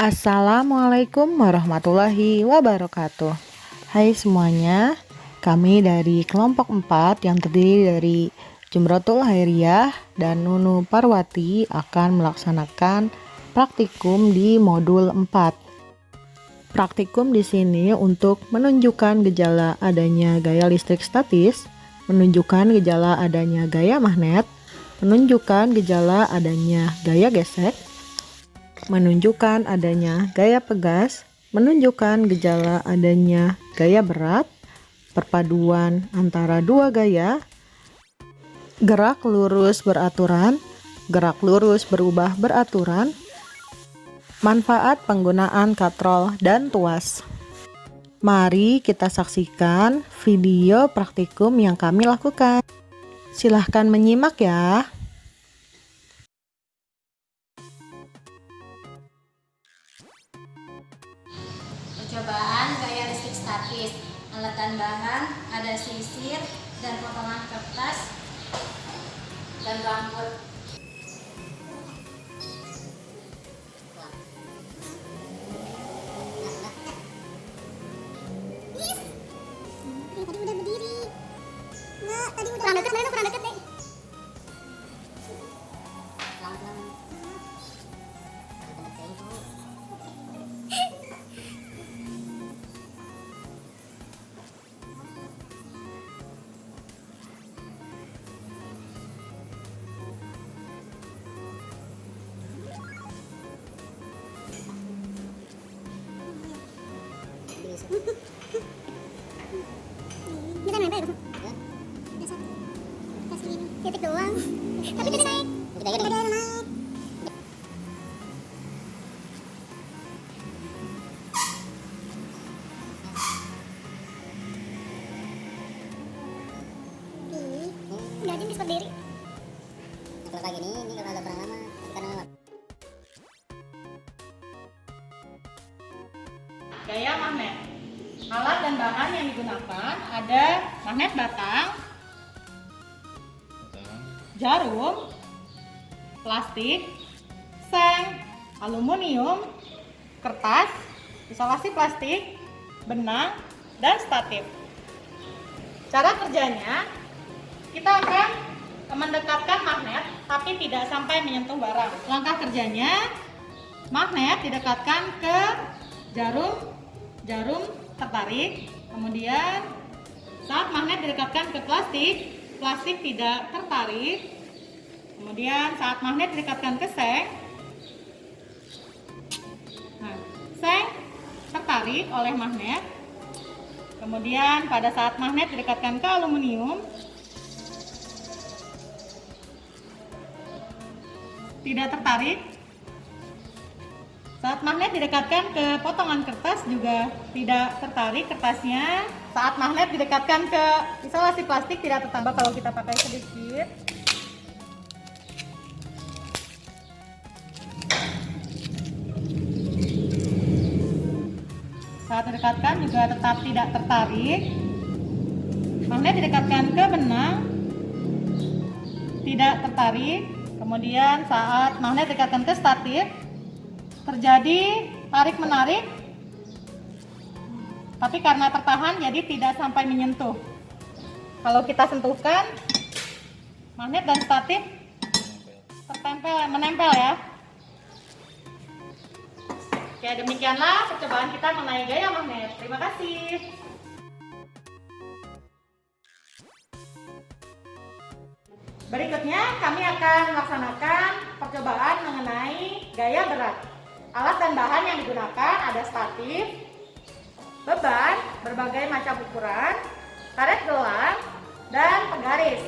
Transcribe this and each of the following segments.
Assalamualaikum warahmatullahi wabarakatuh. Hai semuanya, kami dari kelompok 4 yang terdiri dari Jumratul Hairiyah dan Nunu Parwati akan melaksanakan praktikum di modul 4. Praktikum di sini untuk menunjukkan gejala adanya gaya listrik statis, menunjukkan gejala adanya gaya magnet, menunjukkan gejala adanya gaya gesek, menunjukkan adanya gaya pegas, menunjukkan gejala adanya gaya berat, perpaduan antara dua gaya, gerak lurus beraturan, gerak lurus berubah beraturan, manfaat penggunaan katrol dan tuas. Mari kita saksikan video praktikum yang kami lakukan. Silahkan menyimak ya. Percobaan gaya listrik statis. Alat dan bahan ada sisir dan potongan kertas dan rambut. Tadi udah berdiri. Nggak, tadi udah kurang deket nih. Bisa nempel ya? Udah satu. Kasih ini titik doang. Tapi tadi naik. Tadi ada naik. Nggak ada bisa berdiri. Kalau kayak gini, ini kalau agak kurang lama, karena Gaya magnet. Alat dan bahan yang digunakan ada magnet batang, jarum, plastik, seng, aluminium, kertas, isolasi plastik, benang, dan statif. Cara kerjanya, kita akan mendekatkan magnet tapi tidak sampai menyentuh barang. Langkah kerjanya, magnet didekatkan ke jarum tertarik, kemudian saat magnet didekatkan ke plastik tidak tertarik, kemudian saat magnet didekatkan ke seng, seng tertarik oleh magnet, kemudian pada saat magnet didekatkan ke aluminium tidak tertarik. Saat magnet didekatkan ke potongan kertas juga tidak tertarik kertasnya. Saat magnet didekatkan ke isolasi plastik tidak tertambah kalau kita pakai sedikit. Saat didekatkan juga tetap tidak tertarik. Magnet didekatkan ke benang tidak tertarik. Kemudian saat magnet didekatkan ke statif terjadi tarik-menarik, tapi karena tertahan jadi tidak sampai menyentuh. Kalau kita sentuhkan, magnet dan statif menempel ya. Oke, demikianlah percobaan kita mengenai gaya magnet. Terima kasih. Berikutnya kami akan melaksanakan percobaan mengenai gaya berat. Alat dan bahan yang digunakan ada statif, beban berbagai macam ukuran, karet gelang, dan penggaris.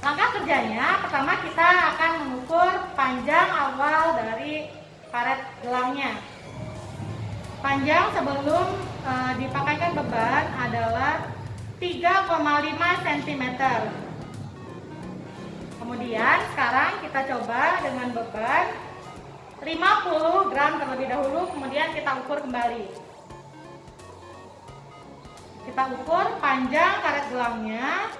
Langkah kerjanya, pertama kita akan mengukur panjang awal dari karet gelangnya. Panjang sebelum dipakaikan beban adalah 3,5 cm. Kemudian sekarang kita coba dengan beban 50 gram terlebih dahulu, kemudian kita ukur kembali. Kita ukur panjang karet gelangnya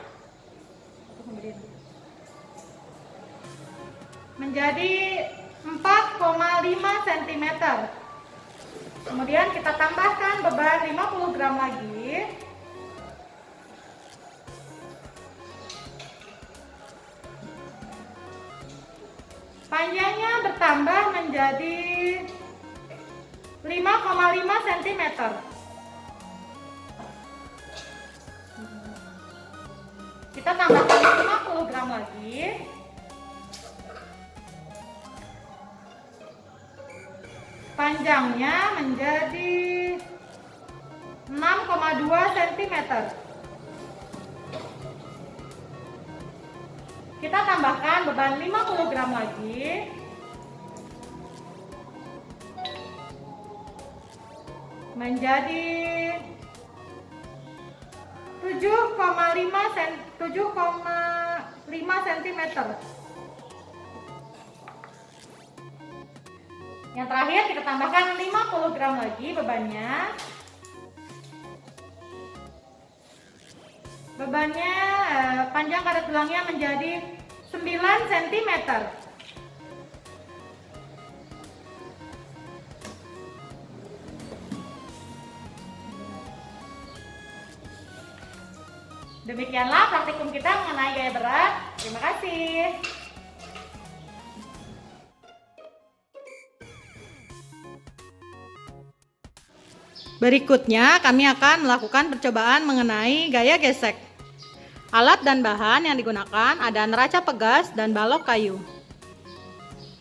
menjadi 4,5 cm. Kemudian kita tambahkan beban 50 gram lagi. Panjangnya bertambah menjadi 5,5 cm. Kita tambahkan 50 gram lagi. Panjangnya menjadi 6,2 cm. Kita tambahkan beban 50 gram lagi. Menjadi 7,5 cm. Yang terakhir kita tambahkan 50 gram lagi bebannya. Bebannya panjang karet tulangnya menjadi 9 cm. Demikianlah praktikum kita mengenai gaya berat. Terima kasih. Berikutnya kami akan melakukan percobaan mengenai gaya gesek. Alat dan bahan yang digunakan ada neraca pegas dan balok kayu.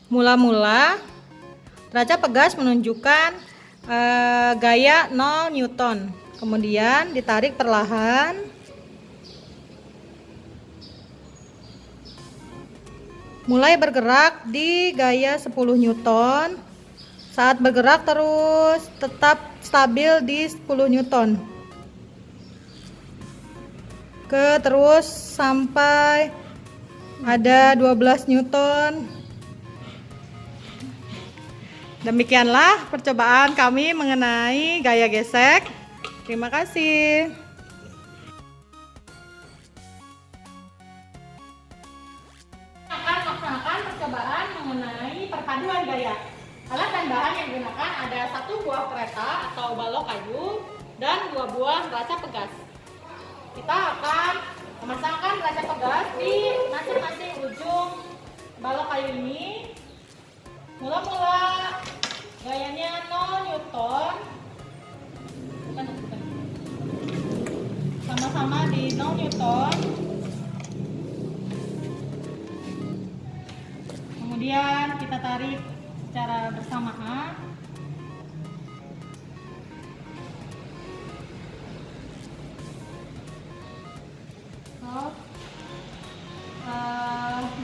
Mula-mula neraca pegas menunjukkan gaya 0 Newton. Kemudian ditarik perlahan. Mulai bergerak di gaya 10 Newton. Saat bergerak terus tetap stabil di 10 Newton. Terus sampai ada 12 Newton. Demikianlah percobaan kami mengenai gaya gesek. Terima kasih. Akan melaksanakan percobaan mengenai perpaduan gaya. Alat dan bahan yang digunakan ada 1 buah kereta atau balok kayu dan 2 buah neraca pegas. Kita akan memasangkan neraca pegas di masing-masing ujung balok kayu ini. Mula-mula gayanya 0 Newton. Sama-sama di 0 Newton. Kemudian kita tarik secara bersamaan.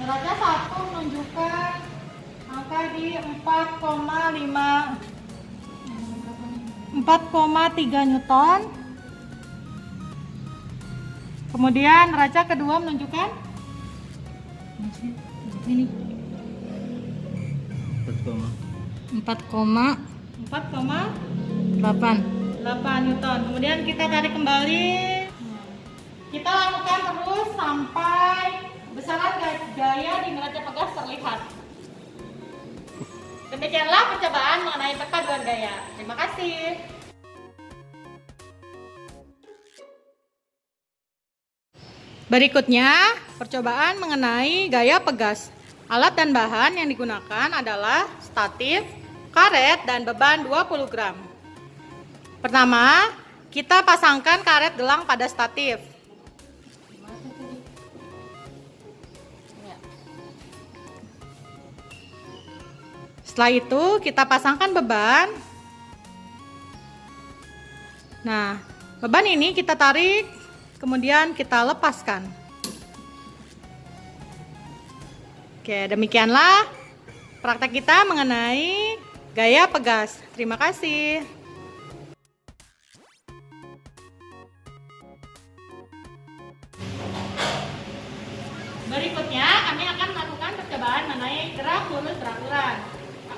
Neraca 1 menunjukkan angka di 4,3 Newton. Kemudian neraca kedua menunjukkan ini 4,8 Newton. Kemudian kita tarik kembali. Kita lakukan terus sampai besaran gaya di neraca pegas terlihat. Demikianlah percobaan mengenai perpaduan gaya. Terima kasih. Berikutnya, percobaan mengenai gaya pegas. Alat dan bahan yang digunakan adalah statif, karet, dan beban 20 gram. Pertama, kita pasangkan karet gelang pada statif. Setelah itu, kita pasangkan beban. Nah, beban ini kita tarik, kemudian kita lepaskan. Oke, demikianlah praktek kita mengenai gaya pegas. Terima kasih. Berikutnya, kami akan melakukan percobaan mengenai gerak lurus beraturan.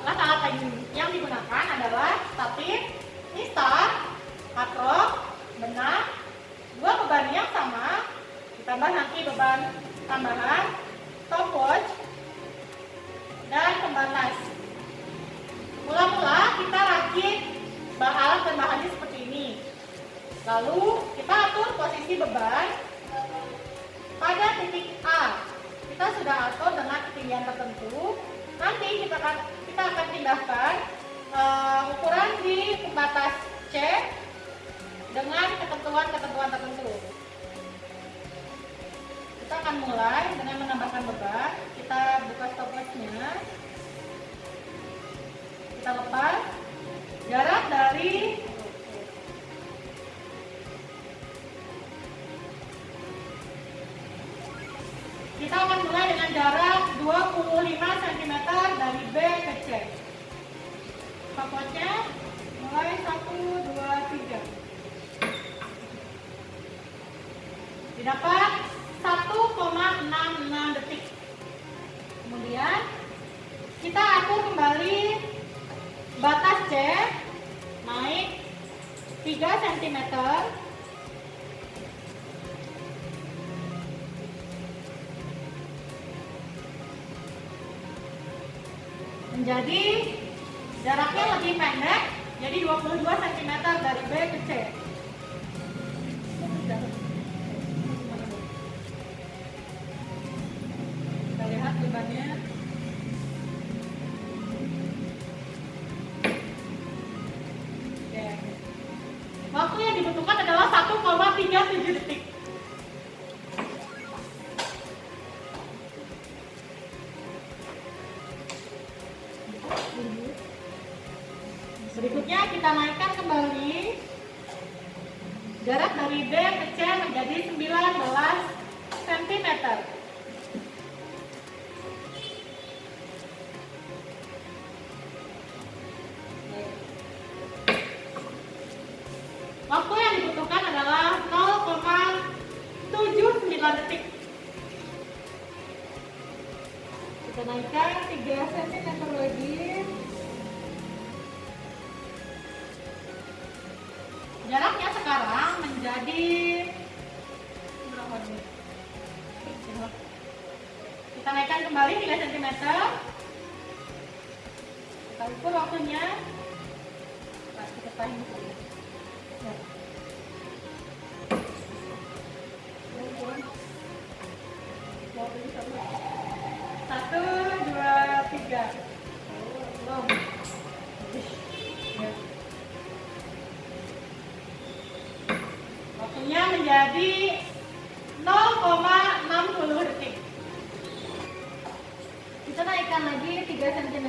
Alat-alat yang digunakan adalah statif, instar, hatrok, benang, 2 beban yang sama, ditambah nanti beban tambahan, stopwatch, dan pembatas. Mula-mula kita rakit Lalu kita atur posisi beban pada titik A. Kita sudah atur dengan ketinggian tertentu. Nanti kita akan pindahkan ukuran di pembatas C dengan ketentuan-ketentuan tertentu. Kita akan mulai dengan menambahkan beban. Kita buka stopwatch-nya. Kita lepas. Jarak dari kita akan mulai dengan jarak 25 cm dari B ke C. Stopwatch-nya mulai 1, 2, 3. Didapat 1,66 detik. Kemudian kita atur kembali batas C naik 3 cm. Menjadi jaraknya lebih pendek, jadi 22 cm dari B ke C. Kita lihat bebannya. Oke. Waktu yang dibutuhkan adalah 1,37 detik. Berikutnya kita naikkan kembali jarak dari B ke C menjadi 19 cm. Waktu yang dibutuhkan adalah 0,79 detik. Kita naikkan 3 cm lagi. Jaraknya sekarang menjadi berapa nih? Kita naikkan kembali 3 cm. Kita ukur waktunya. Kita tahin dulu. Ya. 1, 2, 3. Belum. Ya. Waktunya menjadi 0,60 detik. Kita naikkan lagi 3 cm.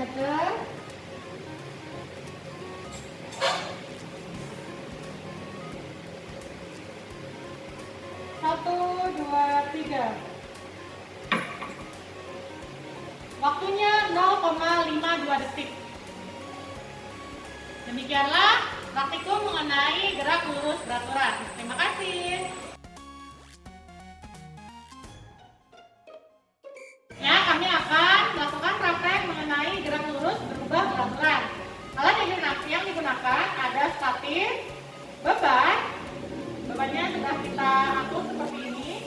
1, 2, 3. Waktunya 0,52 detik. Demikianlah praktikum mengenai gerak lurus beraturan. Terima kasih. Ya, kami akan melakukan praktek mengenai gerak lurus berubah beraturan. Alat yang digunakan ada statif, beban. Bebannya sudah kita atur seperti ini.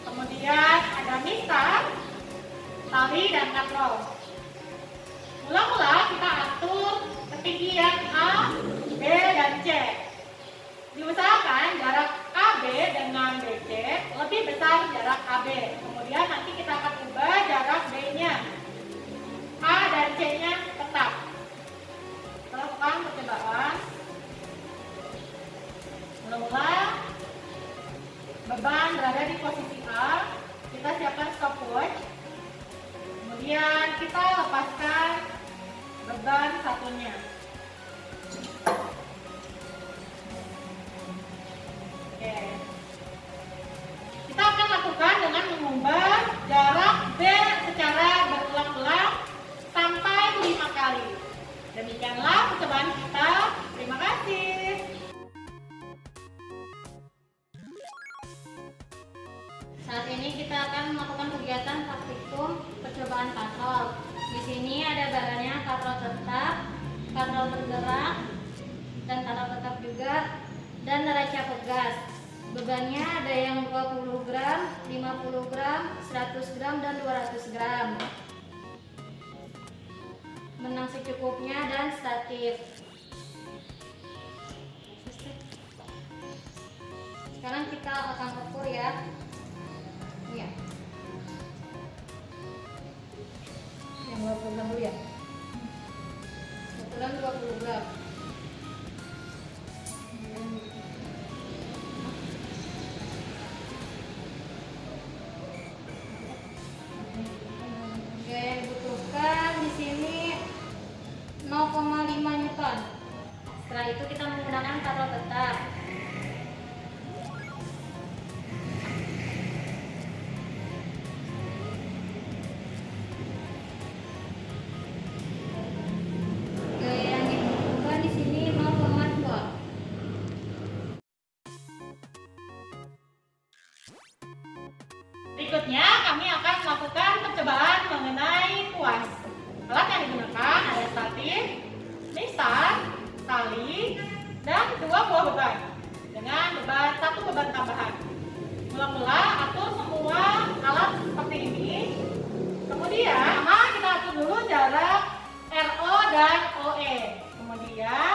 Kemudian ada mistar, tali, dan katrol. Mula-mula kita atur ketinggian A, B, dan C. Diusahakan jarak AB dengan BC lebih besar jarak AB. Kemudian nanti kita akan ubah jarak B-nya. A dan C-nya tetap. Kita lakukan percobaan. Mula-mula beban berada di posisi A. Kita siapkan stopwatch. Kemudian kita lepaskan beban satunya. Oke. Kita akan lakukan dengan mengubah jarak B secara berulang-ulang sampai 5 kali. Demikianlah percobaan kita. Terima kasih. Saat ini kita akan melakukan kegiatan praktikum percobaan katrol. Di sini ada bahannya katrol tetap, katrol bergerak, dan katrol tetap juga, dan neraca pegas. Bebannya ada yang 20 gram, 50 gram, 100 gram, dan 200 gram. Benang secukupnya dan statif. Sekarang kita akan ukur ya. Iya. Yang 20 gram dulu ya. 1 gram 20 gram. Oke, yang dibutuhkan di sini 0,5 Newton. Setelah itu kita menggunakan katrol tetap. Oke, yang dibutuhkan di sini 0,2. Berikutnya kami akan melakukan percobaan mengenai tuas. Alat yang digunakan ada statif, misar, tali, dan 2 buah beban dengan satu beban tambahan. Mula-mula atur semua alat seperti ini. Kemudian kita atur dulu jarak RO dan OE. Kemudian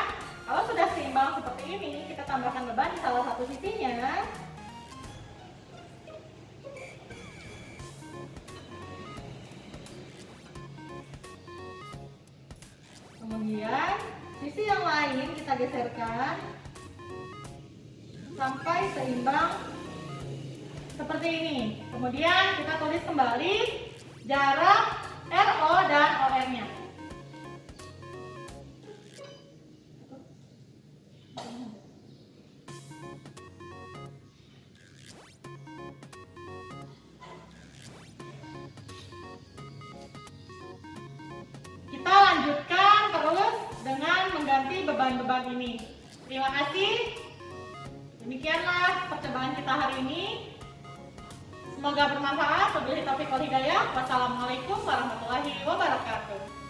kalau sudah seimbang seperti ini, kita tambahkan beban di salah satu sisinya. Kemudian sisi yang lain kita geserkan sampai seimbang seperti ini. Kemudian kita tulis kembali jarak RO dan OR-nya. Kita lanjutkan terus dengan mengganti beban-beban ini. Terima kasih. Demikianlah percobaan kita hari ini. Semoga bermanfaat. Wabillahi taufiq wal hidayah. Wassalamualaikum warahmatullahi wabarakatuh.